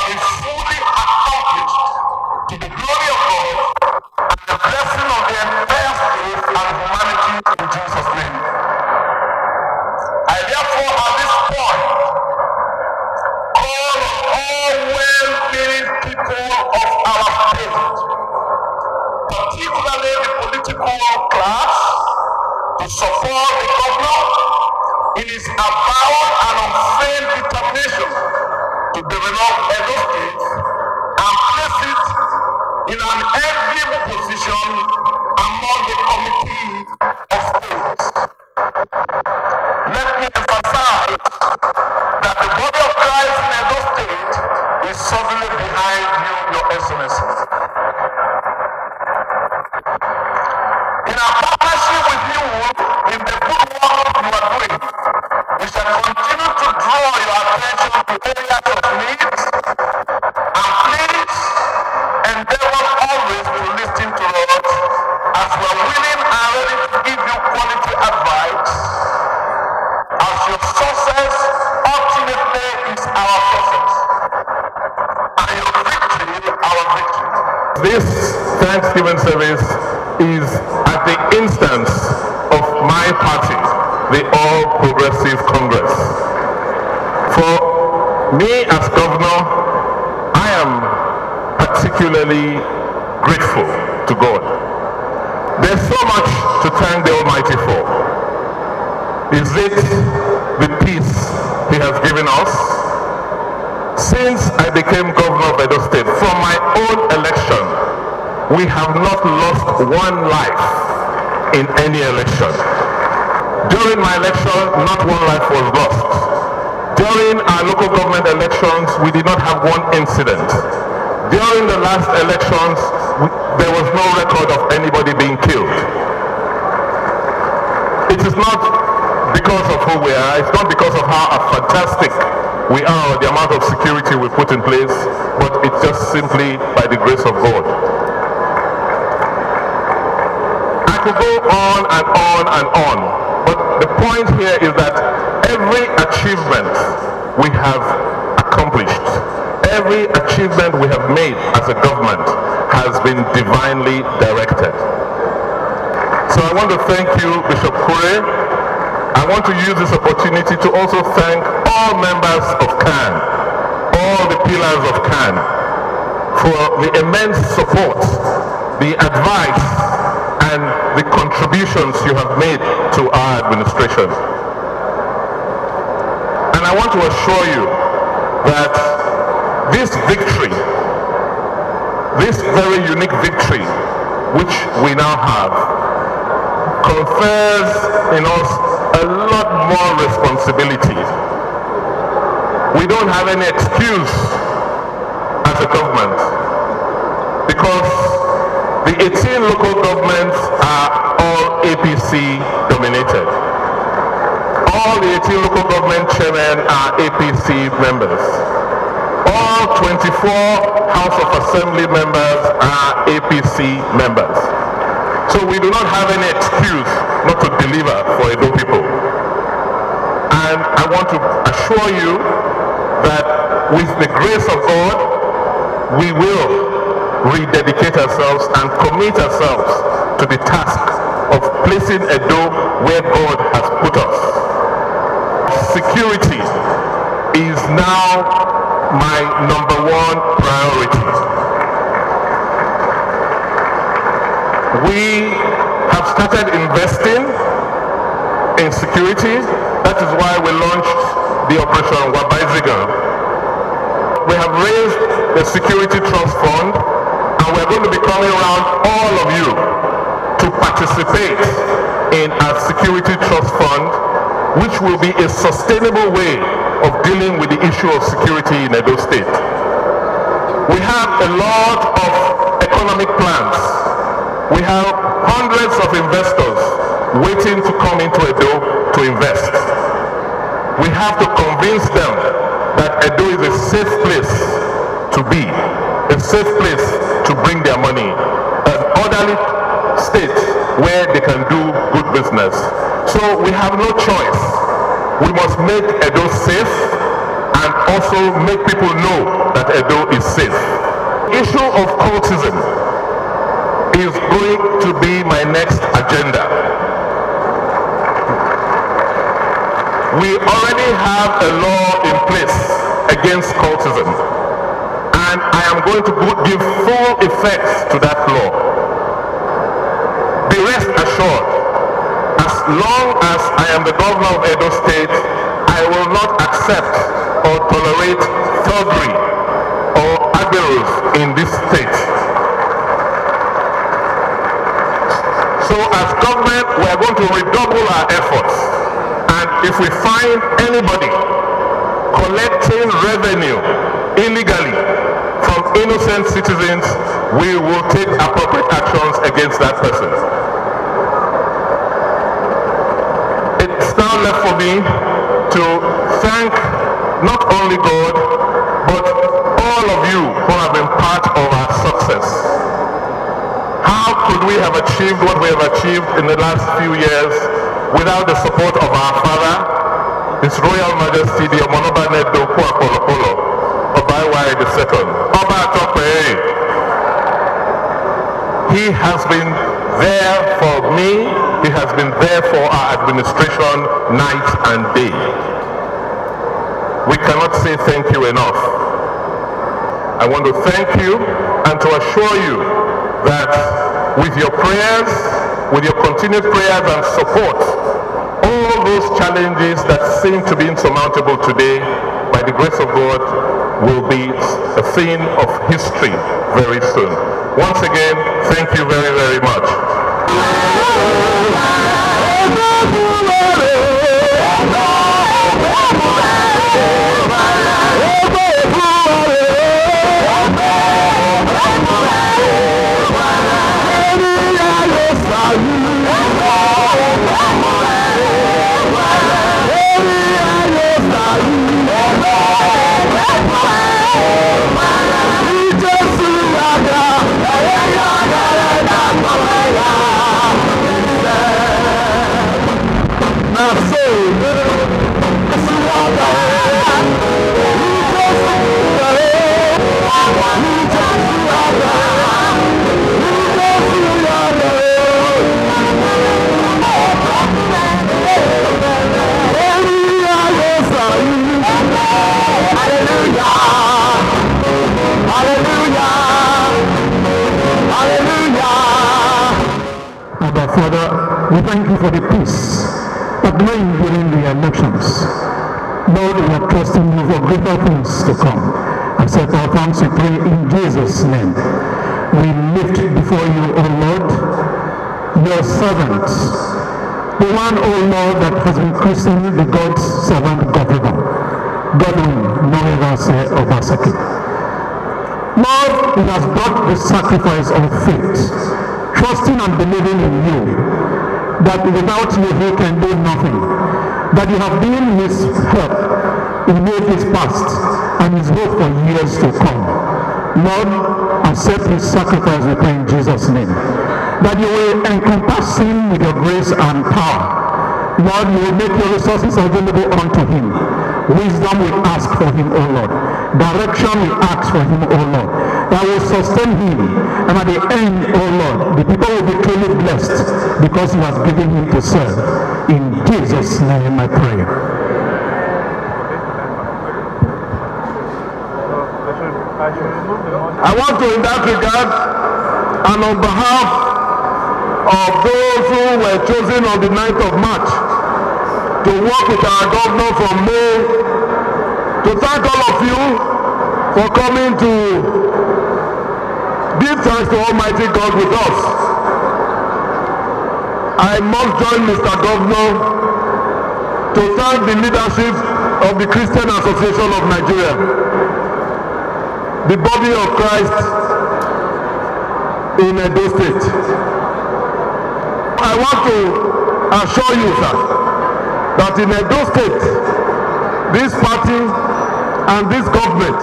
shall be fully accomplished to the glory of God and the blessing of the entire state and humanity in Jesus' name. I therefore at this point call on all well-meaning people of our state, particularly the political class, to support the governor in his avowed and unfeigned determination to develop Edo State and place it in an enviable position among the committee of states. Let me emphasize that the body of Christ in Edo State is solidly behind you, Your Excellency. In our partnership with you in the good work you are doing, we shall continue to draw your attention to areas of need, and please endeavor always to listen to us as we are willing and ready to give you quality advice, as your success ultimately is our success, and your victory our victory. This Thanksgiving service is at the instance of my party, the All Progressive Congress. For me as governor, I am particularly grateful to God. There's so much to thank the Almighty for. Is it the peace He has given us? Since I became governor of Edo State, from my own election, we have not lost one life in any election. During my election, not one life was lost. During our local government elections, we did not have one incident. During the last elections, there was no record of anybody being killed. It is not because of who we are, it's not because of how fantastic we are or the amount of security we put in place, but it's just simply by the grace of God. I could go on and on and on, but the point here is that every achievement we have accomplished, every achievement we have made as a government has been divinely directed. So I want to thank you, Bishop Kure. I want to use this opportunity to also thank all members of CAN, all the pillars of CAN, for the immense support, the advice, and the contributions you have made to our administration. And I want to assure you that this victory, this very unique victory, which we now have, confers in us a lot more responsibility. We don't have any excuse as a government, because the 18 local governments are all APC dominated. All the 18 local government chairmen are APC members. All 24 House of Assembly members are APC members. So we do not have any excuse not to deliver for Edo people. And I want to assure you that with the grace of God, we will rededicate ourselves and commit ourselves to the task of placing Edo where God has put us. Security is now my #1 priority. We have started investing in security. That is why we launched the Operation Wabaiziga. We have raised the Security Trust Fund, and we're going to be calling around all of you to participate in our Security Trust Fund, which will be a sustainable way of dealing with the issue of security in Edo State. We have a lot of economic plans. We have hundreds of investors waiting to come into Edo to invest. We have to convince them that Edo is a safe place to be, a safe place to bring their money, an orderly state where they can do good business. So we have no choice. We must make Edo safe and also make people know that Edo is safe. The issue of cultism is going to be my next agenda. We already have a law in place against cultism, and I am going to give full effect to that law. Be rest assured, as long as I am the governor of Edo State, I will not accept or tolerate thuggery or aberrors in this state. So as government, we are going to redouble our efforts, and if we find anybody collecting revenue illegally from innocent citizens, we will take appropriate actions against that person. It's now left for me to thank not only God, but all of you who have been part of our success. How could we have achieved what we have achieved in the last few years without the support of our father, His Royal Majesty, the Omonoba Nedo Kwapolopolo, Obaiwai II, Oba Tope. He has been there for me. He has been there for our administration night and day. We cannot say thank you enough. I want to thank you and to assure you that with your prayers, with your continued prayers and support, all those challenges that seem to be insurmountable today, by the grace of God, will be a thing of history very soon. Once again, thank you very, very much. Father, we thank you for the peace that reigned during the elections. Lord, we are trusting you for greater things to come. Accept our thanks, we pray in Jesus' name. We lift before you, O Lord, your servants, the one, O Lord, that has been christened the God's servant Governor, Godwin Obaseki. Lord, he has brought the sacrifice of faith, trusting and believing in you, that without you he can do nothing, that you have been his help in ages past and his hope for years to come. Lord, accept his sacrifice, we pray in Jesus' name, that you will encompass him with your grace and power. Lord, you will make your resources available unto him. Wisdom we ask for him, O Lord. Direction we ask for him, O Lord. That will sustain him. And at the end, O Lord, the people will be truly blessed because you have given him to serve. In Jesus' name I pray. I want to, in that regard, and on behalf of those who were chosen on the 9th of March to work with our governor from May, to thank all of you for coming to give thanks to Almighty God with us. I must join Mr. Governor to thank the leadership of the Christian Association of Nigeria, the body of Christ in Edo State. I want to assure you, sir, that in Edo State, this party and this government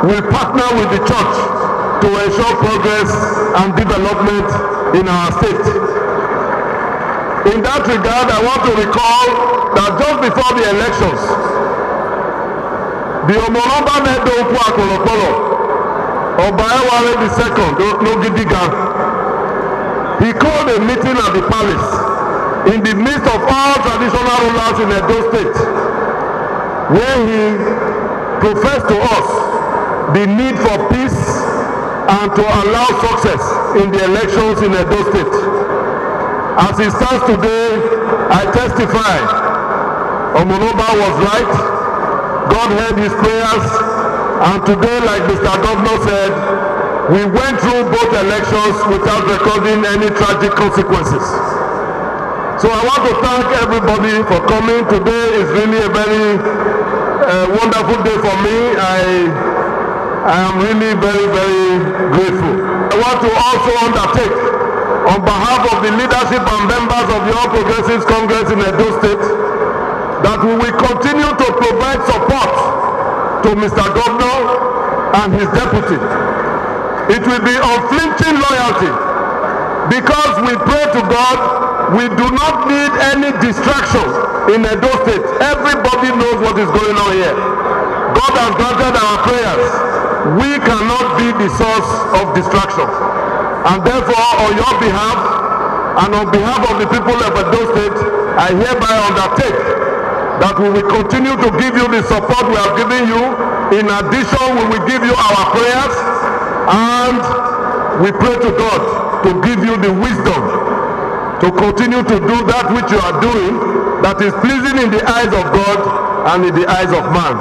will partner with the church to ensure progress and development in our state. In that regard, I want to recall that just before the elections, The Omoroba Nedo Kwakolo, Obayawale II, Nogidiga, he called a meeting at the palace in the midst of all traditional rulers in Edo State, where he professed to us the need for peace and to allow success in the elections in Edo State. As it stands today, I testify, Omoroba was right. God heard his prayers, and today, like Mr. Governor said, we went through both elections without recording any tragic consequences. So I want to thank everybody for coming. Today is really a very wonderful day for me. I am really very, very grateful. I want to also undertake, on behalf of the leadership and members of the All Progressives Congress in Edo State, that we will continue to provide support to Mr. Governor and his deputy. It will be unflinching loyalty, because we pray to God. We do not need any distraction in Edo State. Everybody knows what is going on here. God has granted our prayers. We cannot be the source of distraction. And therefore, on your behalf and on behalf of the people of Edo State, I hereby undertake that we will continue to give you the support we have given you. In addition, we will give you our prayers, and we pray to God to give you the wisdom to continue to do that which you are doing, that is pleasing in the eyes of God and in the eyes of man.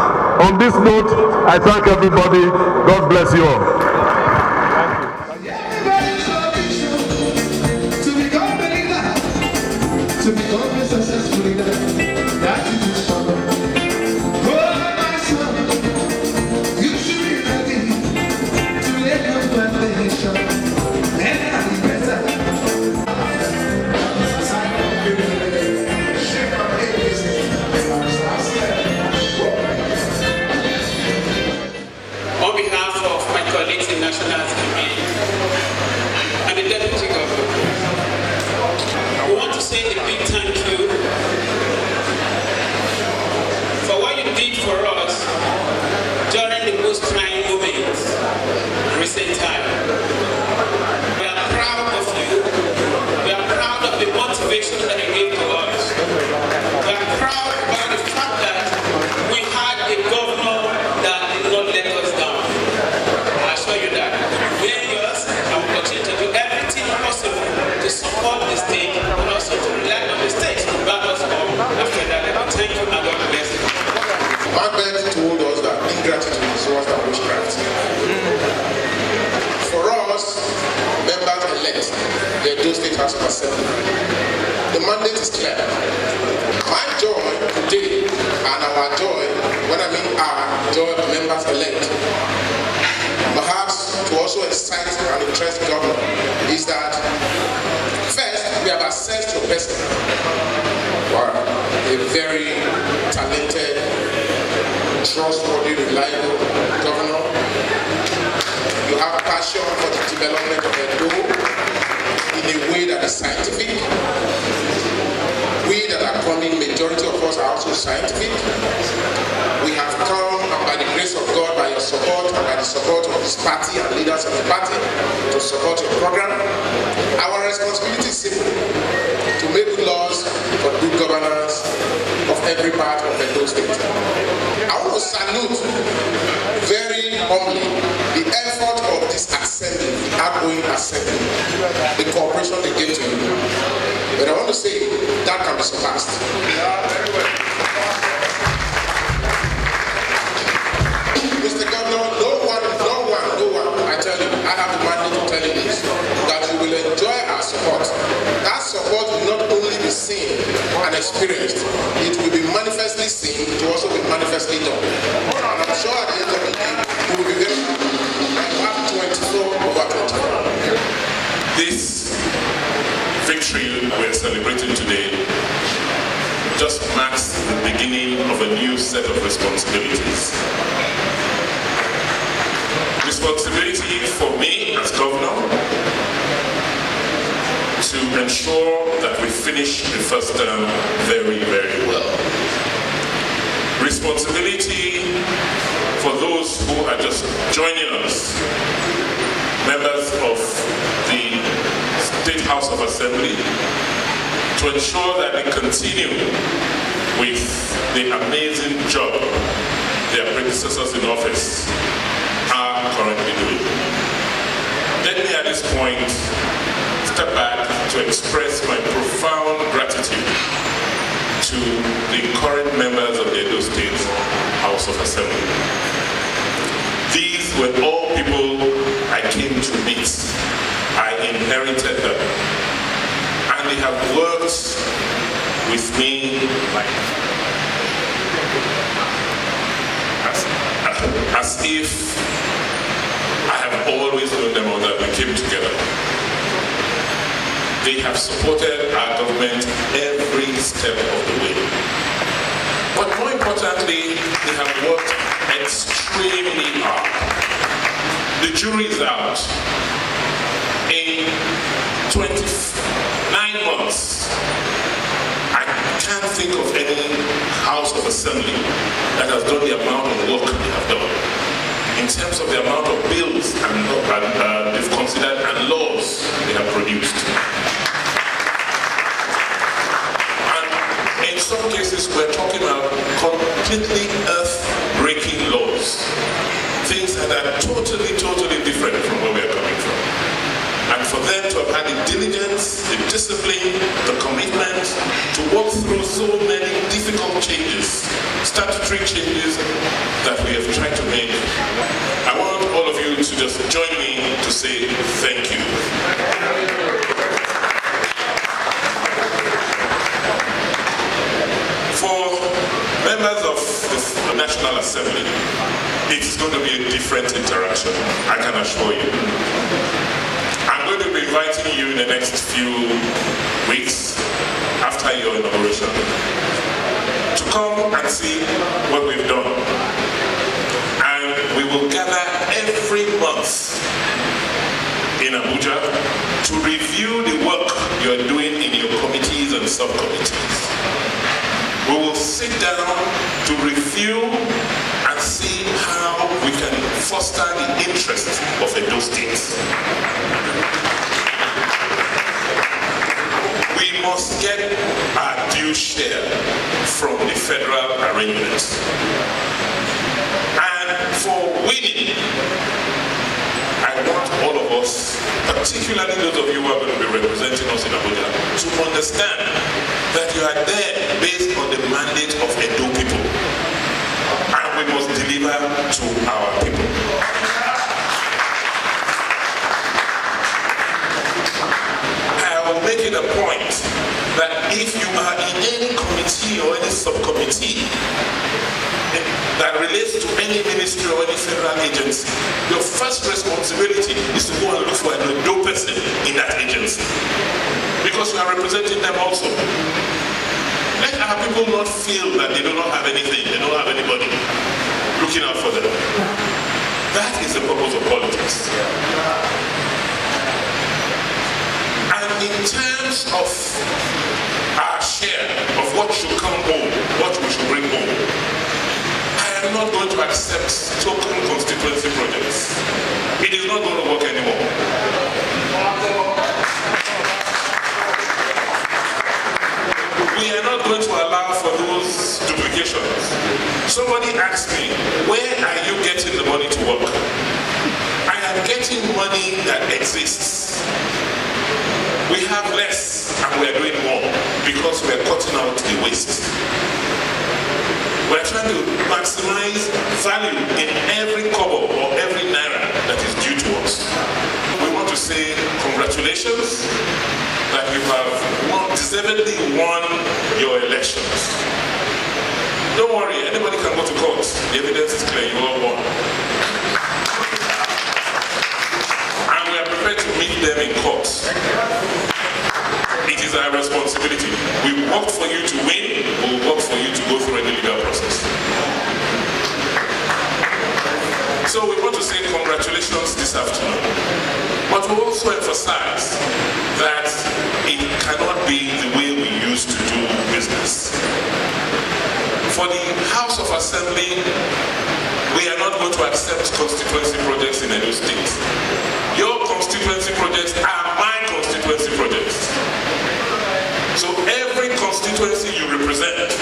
On this note, I thank everybody. God bless you all. And the Deputy Governor, we want to say a big thank you for what you did for us during the most trying moments in recent time. We are proud of you. We are proud of the motivation that you gave to us. We are proud about the fact that we had a governor that did not let us down. I assure you that. To support the state and also to rely on the state to back us up. After that, thank you and God bless you. Macbeth told us that ingratitude is worse than witchcraft. For us, members-elect, the Edo State House of Assembly, the mandate is clear. My joy today, and our joy, when I mean our joy of members-elect, perhaps to also excite and interest the governor, is that first, we have assessed your person. Wow, a very talented, trustworthy, reliable governor. You have passion for the development of Edo in a way that is scientific. We that are coming, majority of us are also scientific. We have come, and by the grace of God, by your support, and by the support of this party and leaders of the party, to support your program. Our responsibility is simple: to make good laws for good governance of every part of Edo State. I want to salute very humbly the effort of this assembly, the outgoing assembly, the cooperation they gave to you. But I want to say that can be surpassed. Mr. Governor, no one, I tell you, I have the mandate to tell you this, that you will enjoy our support. That support will not only be seen and experienced, it will be manifestly seen, it will also be manifestly done. And I'm sure at the end of the day, we will be very happy. I have 24/24. This victory we're celebrating today just marks the beginning of a new set of responsibilities. Responsibility for me as governor to ensure that we finish the first term very, very well. Responsibility who are just joining us, members of the State House of Assembly, to ensure that they continue with the amazing job their predecessors in office are currently doing. Let me at this point step back to express my profound gratitude to the current members of the Edo State House of Assembly. These were all people I came to meet. I inherited them. And they have worked with me as if I have always known them or that we came together. They have supported our government every step of the way. But more importantly, they have worked extremely hard. The jury is out. In 29 months, I can't think of any House of Assembly that has done the amount of work they have done in terms of the amount of bills and they've considered and laws they have produced. And in some cases, we're talking about completely earth-breaking laws, things that are totally different from where we are coming from. And for them to have had the diligence, the discipline, the commitment to walk through so many difficult changes, statutory changes that we have tried to make, I want all of you to just join me to say thank you. For members of the National Assembly, it's going to be a different interaction, I can assure you. I'm going to be inviting you in the next few weeks after your inauguration to come and see what we've done. And we will gather every month in Abuja to review the work you're doing in your committees and subcommittees. We will sit down to review and see how we can foster the interests of Edo State. We must get our due share from the federal arrangement. And for winning, I want all of us, particularly those of you who are going to be representing us in Abuja, to understand that you are there based on the mandate of Edo people. And we must deliver to our people. I will make it a point that if you are in any committee or any subcommittee that relates to any ministry or any federal agency, your first responsibility is to go and look for a Edo person in that agency. Because you are representing them also. Let our people not feel that they do not have anything, they don't have anybody looking out for them. That is the purpose of politics. And in terms of our share of what should come home, what we should bring home, I am not going to accept token constituency projects. It is not going to work anymore. We are not going to allow for those duplications. Somebody asked me, where are you getting the money to work? I am getting money that exists. We have less and we are doing more because we are cutting out the waste. We are trying to maximize value in every kobo or every naira that is due to us. We want to say congratulations that you have deservedly won your elections. Don't worry, anybody can go to court. The evidence is clear, you all won. And we are prepared to meet them in court. It is our responsibility. We worked for you to win, we will work for you to go through any legal process. So we want to say congratulations this afternoon. But we also emphasize that it cannot be the way we used to do business. For the House of Assembly, we we are not going to accept constituency projects in Edo State. Your constituency projects are my constituency projects. So every constituency you represent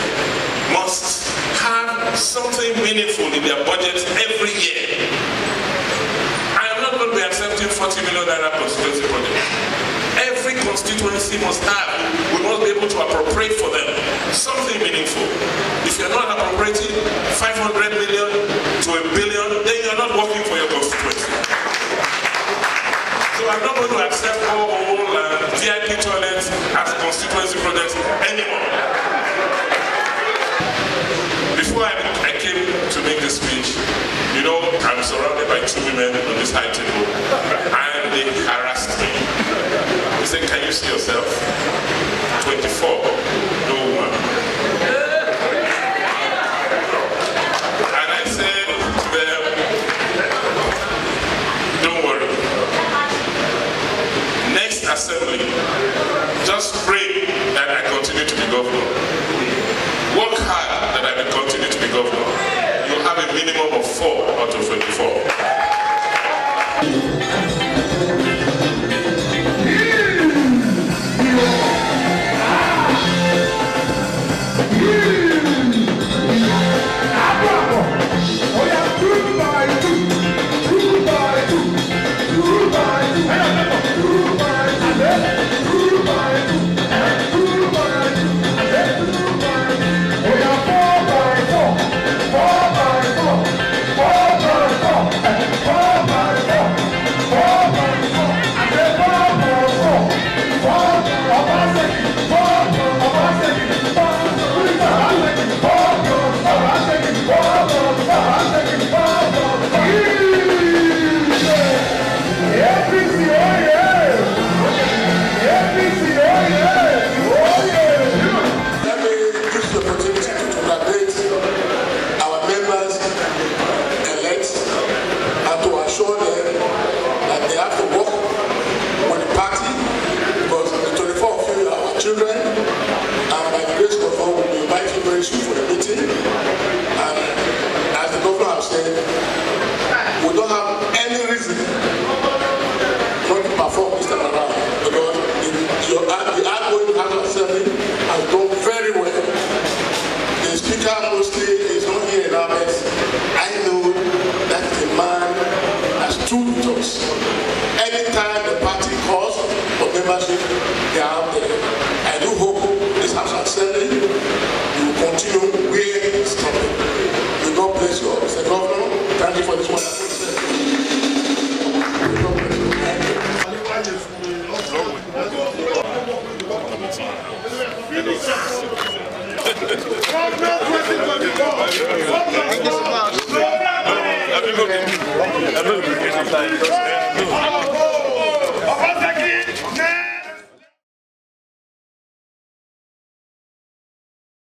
must have something meaningful in their budget every year. I am not going to be accepting 40 million naira constituency projects. Every constituency must have, we must be able to appropriate for them something meaningful. If you're not appropriating 500 million to $1 billion, then you're not working for your constituency. So I'm not going to accept all VIP toilets as constituency projects anymore. Before I came to make this speech, you know, I'm surrounded by 2 women on this high table, and they harassed me. They said, can you see yourself? 24, no woman. And I said to them, don't worry. Next assembly, just pray that I continue to be governor. Work hard that I will continue to be governor. You'll have a minimum of 4 out of 24. For the meeting, and as the governor has said, we don't have any reason not to perform this time around, because the outgoing House of Assembly has done very well. The speaker mostly is not here in our midst. I know that the man has stood with us. Anytime the party calls for membership, they are out there. I do hope this House of Assembly continue where it's coming. May God bless you all. Mr. Governor, thank you for this wonderful Thank you so much.